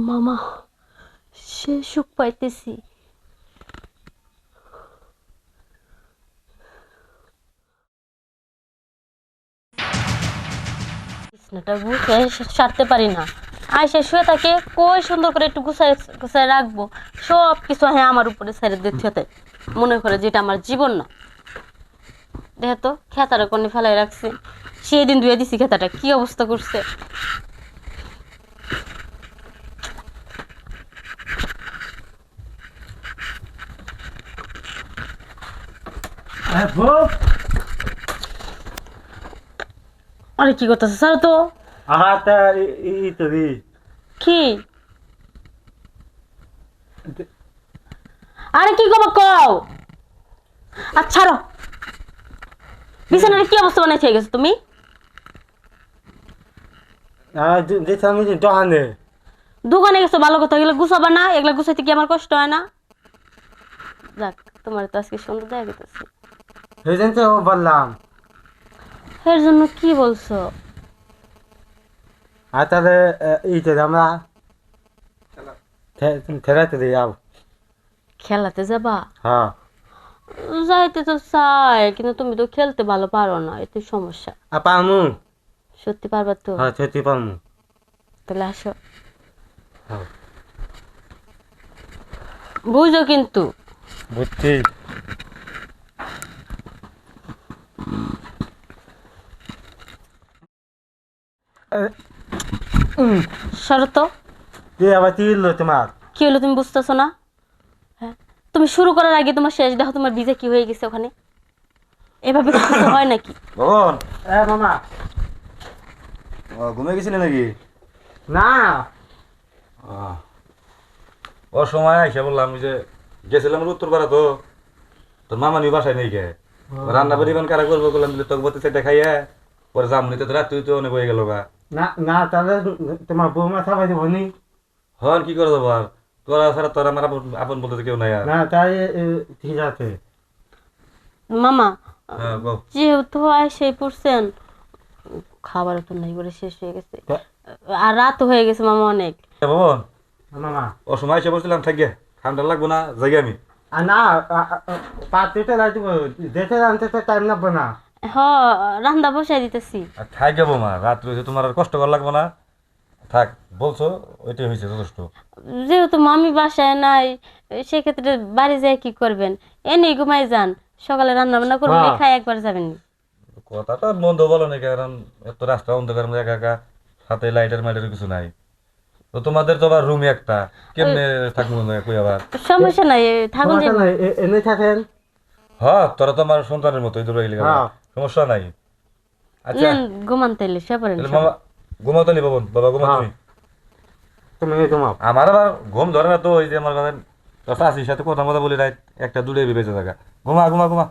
মামা সে সুখ পাইতেছি। বিছনাটা গুছাই সারতে পারি না। আয়সা শুয়ে থাকে, কই সুন্দর করে একটু গুছাই গুছাই রাখবো, সব কিছু হ্যাঁ আমার উপরে ছেড়ে দিচ্ছে। মনে করে যেটা আমার জীবন না। দেখ তো খেতাটা কোনে ফেলাই রাখছে, সেই দিন ধুয়ে দিছি, খেতাটা কি অবস্থা করছে। আরে কি করতেছে স্যার তো? আহাটা ইতরি কি আরে কি করবো কও? আচ্ছা রো, বিছানার কি অবস্থা বানাইছে গেছো তুমি? আমি দোকানে দোকানে গেছো ভালো কথা, এগুলো গুছাবা না? এগুলো গুছাইতে কি আমার কষ্ট হয় না? যাক, তোমার তো আজকে সুন্দর দেখা গেছে। সেদিন তো বললাম। এর জন্য কি বলছো? আর তাহলে ইতরি আমরা ঠেলাতে দিয়ে যাও। খেলাতে যাবা? হ্যাঁ। যাইতে তো চাই, কিন্তু তুমি তো খেলতে ভালো পারো না, এতে সমস্যা। পামু। সত্যি পারবা তো? হ্যাঁ সত্যি পামু। তাহলে আসো। হ্যাঁ বুঝো কিন্তু। বুঝছি। শরত, তুই আবার তিল তোমার। কি হলো তুমি বুঝতেছো না? হ্যাঁ, তুমি শুরু করার আগে তোমার শেষ দেখো তোমার ভিজা কি হয়ে গেছে ওখানে। এভাবে কি কিছু হয় নাকি? বাবন মামা। ঘুমিয়ে গেছিলি নাকি? না। ও সময় আইসা বললাম যে গেছিলাম উত্তরপাড়া, তো তোর মামা নি বাসায় নেই কে রান্না বাড়ি বান কারা করবো, করলাম দিলে তোকে বলতে সেটা খাইয়া পরে জামুনিতে তো রাত্রি তো অনেক হয়ে গেল গা। না না তাহলে তোমার বৌমা সবাই দেবনি। হন কি করে দেবো আর, তোরা ছাড়া তোর আমার আপন আপন বলতে তো কেউ নাই আর। না তাই ঠিক আছে। মামা, হ্যাঁ গো। যেহেতু সেই পড়ছেন, খাবার তো নাই করে শেষ হয়ে গেছে, আর রাত হয়ে গেছে মামা অনেক। বাবন মামা ও সময় এসে বলছিলাম থাকিয়ে ঠান্ডা লাগবো না যাই আমি। আর না পাত্রটা রাখতে দেখে আনতে তো টাইম লাগবে না। হ, রান্না বসাই দিতেছি। আর থাক যাবো মা, রাত রয়েছে তোমার আর কষ্ট করা লাগবো না। থাক বলছো, ওইটাই হয়েছে যথেষ্ট। যেহেতু মামি বাসায় নাই, সেক্ষেত্রে বাড়ি যেয়ে কি করবেন? এনে ঘুমাই যান, সকালে রান্না বান্না করবেন, হ্যাঁ। খাই একবার যাবেন। কথাটা মন্দ বলো না, কারণ এত রাস্তা অন্ধকার মধ্যে একা একা, সাথে লাইটার মাইটার কিছু নাই। তো তোমাদের তো আবার রুম একটা, কেমনে থাকবো না কই আবার। সমস্যা নাই, থাকুন সমস্যা যাবেন। নাই এনে থাকেন। হ্যাঁ তোরা তো আমার সন্তানের মতোই দূরে গেলে হ্যাঁ। সমস্যা নাই। আচ্ছা নেন ঘুমান তাইলে, সে পারেন তাহলে মামা ঘুমাও তাহলে, বাবন বাবা ঘুমা হ্যাঁ। তুমি। তুমি তোমার আমার আবার ঘুম ধরে না তো, ওই যে আমার কাছে চাষির সাথে কথা মতো বলি রাত একটা দূরে বেঁচে থাকা। ঘুমা ঘুমা ঘুমা,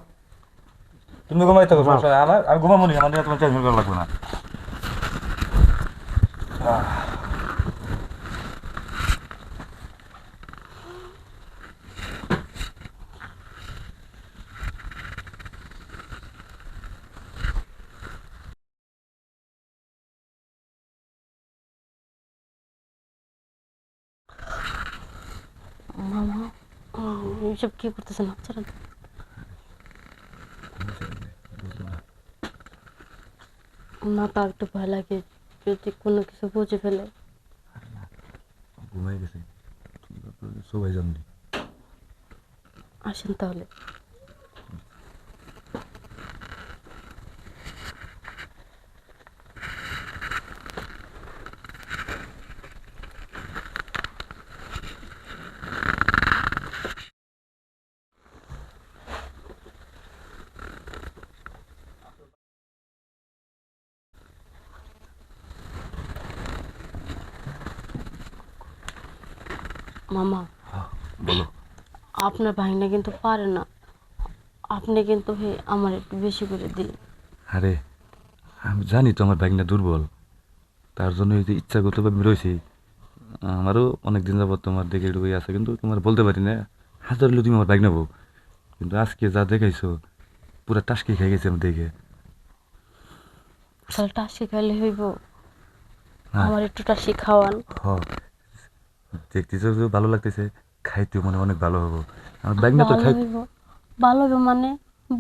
তুমি ঘুমাই থাকো, ঘুমাও। সমস্যা নাই। আমার আমি ঘুমাবো নি, আমার তোমার টেনশন করা লাগবে না। মামা, এসব কি করতেছেন আপনারা? না, তার একটু ভয় লাগে, যদি কোনো কিছু বুঝে ফেলে। ঘুমাই গেছে সবাই জানলি। আসেন তাহলে। মামা, বলো। আপনার ভাইনা কিন্তু পারে না, আপনি কিন্তু আমার একটু বেশি করে দিন। আরে আমি জানি তো আমার ব্যাগটা দুর্বল, তার জন্য এই যে ইচ্ছাগতভাবে রয়েছি। আমারও অনেক দিন যাবত তোমার দেখে একটু আছে, কিন্তু তোমার বলতে পারি না। হাজার হলেও তুমি আমার ব্যাগ নেবো, কিন্তু আজকে যা দেখাইছো পুরা টাসকি খেয়ে গেছে আমি দেখে। তাহলে টাসি খাইলে হইব? হ্যাঁ। আমার একটু টাসি খাওয়ান। হ দেখতেছো যে ভালো লাগতেছে, খাইতেও মানে অনেক ভালো হবো। আমার বাইক না তো ভালো খাই। হইব, ভালো হইব মানে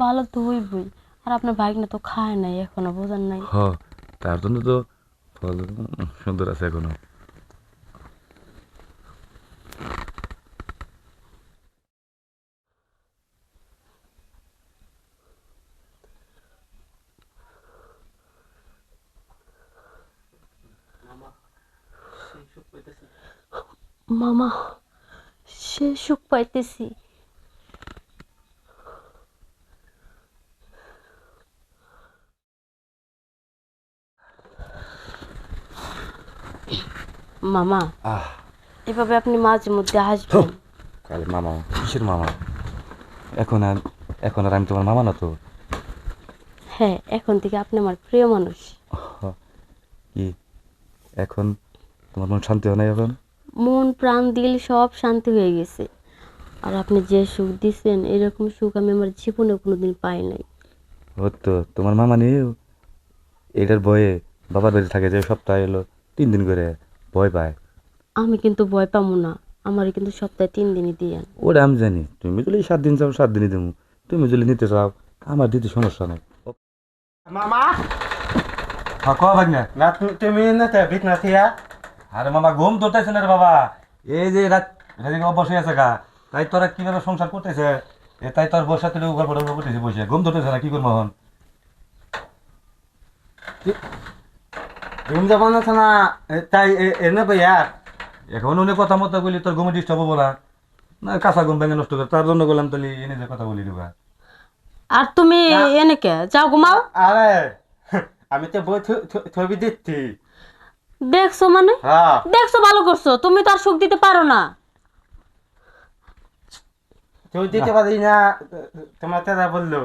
ভালো তো হইবই। আর আপনার ভাগনা তো খায় নাই এখনো, বোঝেন নাই? হ, তার জন্য তো ফল সুন্দর আছে এখনো। মামা, সে সুখ পাইতেছি। মামা, আহ, এভাবে আপনি মাঝে মধ্যে আসবেন। কালে মামা, কিসের মামা? এখন আর এখন আর আমি তোমার মামা না তো। হ্যাঁ, এখন থেকে আপনি আমার প্রিয় মানুষ। কি এখন তোমার মন শান্তি হয় না এখন? মন প্রাণ দিল সব শান্তি হয়ে গেছে। আর আপনি যে সুখ দিচ্ছেন, এরকম সুখ আমি আমার জীবনে কোনোদিন পাই নাই। ও তো তোমার মামা নিয়েও এটার ভয়ে বাবার বাড়ি থাকে, যে সপ্তাহে এলো 3 দিন করে ভয় পায়। আমি কিন্তু ভয় পাবো না, আমার কিন্তু সপ্তাহে 3 দিনই দিয়েন। ওটা আমি জানি, তুমি যদি 7 দিন চাও 7 দিনই দেবো, তুমি যদি নিতে চাও আমার দিতে সমস্যা নেই। মামা হ্যাঁ, কবা ভাগ না। না তুমি না তে বিট না থিয়া আরে মামা ঘুম ধরতেছে না রে বাবা, এই যে রাত সেদিকে অভ্যাস হয়ে আছে গা, তাই তোরা কিভাবে সংসার করতেছে, তাই তোর বসার তুলে গল্প টল্প করতেছে বসে, ঘুম ধরতেছে না, কি করবো এখন? ঘুম যাব না না তাই এনে ভাইয়া এখন অনেক কথা মতো বলি তোর ঘুমে ডিস্টার্ব হবো না, না কাঁচা ঘুম ভেঙে নষ্ট করে, তার জন্য বললাম তাহলে এনে যে কথা বলি দিবা। আর তুমি এনেকে যাও ঘুমাও। আরে আমি তো বই ছবি দিচ্ছি দেখছো মানে? হ্যাঁ দেখছো, ভালো করছো। তুমি তো আর সুখ দিতে পারো না। ছবি দিতে পারি না, তোমার দাদা বললো।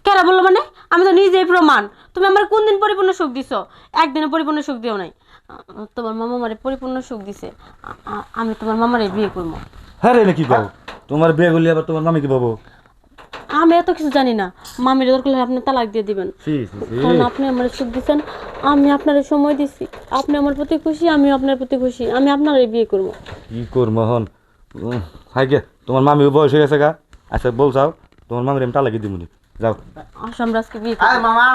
কেরা বললো মানে? আমি তো নিজেই প্রমাণ। তুমি আমার কোন দিন পরিপূর্ণ সুখ দিছো? একদিনও পরিপূর্ণ সুখ দিও নাই। তোমার মামা আমারে পরিপূর্ণ সুখ দিছে। আমি তোমার মামারে বিয়ে করবো। হ্যাঁ রে, কি পাবো তোমার বিয়ে করলে আবার তোমার মামি কি পাবো? আমি এত কিছু জানি না। মামির দরকার হলে আপনি তালাক দিয়ে দিবেন। কারণ আপনি আমার সুখ দিচ্ছেন, আমি আপনার সময় দিচ্ছি। আপনি আমার প্রতি খুশি, আমি আপনার প্রতি খুশি। আমি আপনার বিয়ে করবো। কি করবো এখন? হাই গে, তোমার মামিও বয়স হয়ে গেছে গা। আচ্ছা বলছাও তোমার মামির আমি তালাকি দিবনি, যাও। আসাম রাজকে বিয়ে আরে করবো। মামা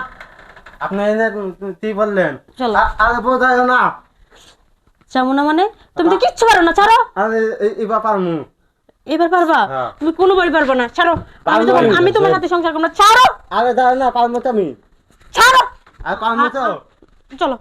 আপনি এনে কি বললেন? চলো। আরে বোঝায় না। যেমন না মানে? তুমি তো কিচ্ছু পারো না, ছাড়ো। আরে এবার পারমু। এবার পারবা? হ্যাঁ। তুমি কোনোবারই পারবা না, ছাড়ো। পারবো আমি। আমি তোমার সাথে সংসার করবো না, ছাড়ো। আরে দাঁড়া না, পারমু তো আমি। ছাড়ো। আর পারমু তো। চলো।